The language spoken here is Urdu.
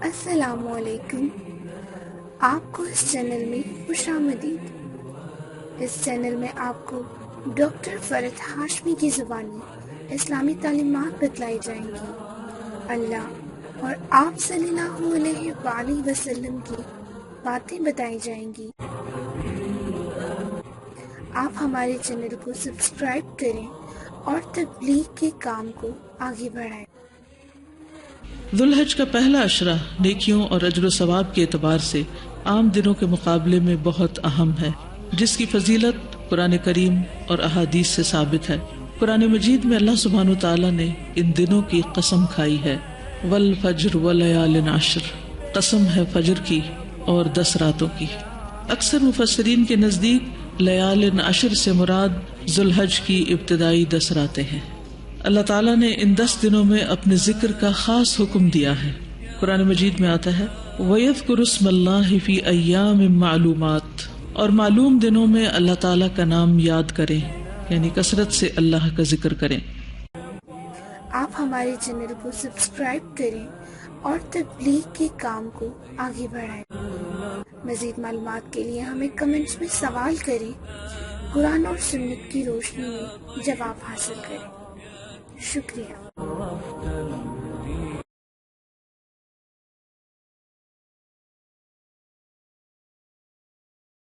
السلام علیکم، آپ کو اس چینل میں خوش آمدید۔ اس چینل میں آپ کو ڈاکٹر فرد ہاشمی کی زبانی اسلامی تعلیمات بتلائی جائیں گی۔ اللہ اور آپ صلی اللہ علیہ وآلہ وسلم کی باتیں بتائی جائیں گی۔ آپ ہمارے چینل کو سبسکرائب کریں اور تبلیغ کے کام کو آگے بڑھائیں۔ ذوالحج کا پہلا عشرہ نیکیوں اور اجر و ثواب کے اعتبار سے عام دنوں کے مقابلے میں بہت اہم ہے، جس کی فضیلت قرآن کریم اور احادیث سے ثابت ہے۔ قرآن مجید میں اللہ سبحانہ وتعالیٰ نے ان دنوں کی قسم کھائی ہے، والفجر ولیال عشر، قسم ہے فجر کی اور 10 راتوں کی۔ اکثر مفسرین کے نزدیک لیال عشر سے مراد ذوالحج کی ابتدائی 10 راتیں ہیں۔ اللہ تعالیٰ نے ان 10 دنوں میں اپنے ذکر کا خاص حکم دیا ہے۔ قرآن مجید میں آتا ہے وَيَذْكُرُ اسْمَ اللَّهِ فِي أَيَّامٍ مَّعْلُومَاتٍ، اور معلوم دنوں میں اللہ تعالیٰ کا نام یاد کریں، یعنی کثرت سے اللہ کا ذکر کریں۔ آپ ہمارے چینل کو سبسکرائب کریں اور تبلیغ کے کام کو آگے بڑھائیں۔ مزید معلومات کے لیے ہمیں کمنٹس میں سوال کریں، قرآن اور سنت کی روشنی میں جواب حاصل کریں۔ شکریہ۔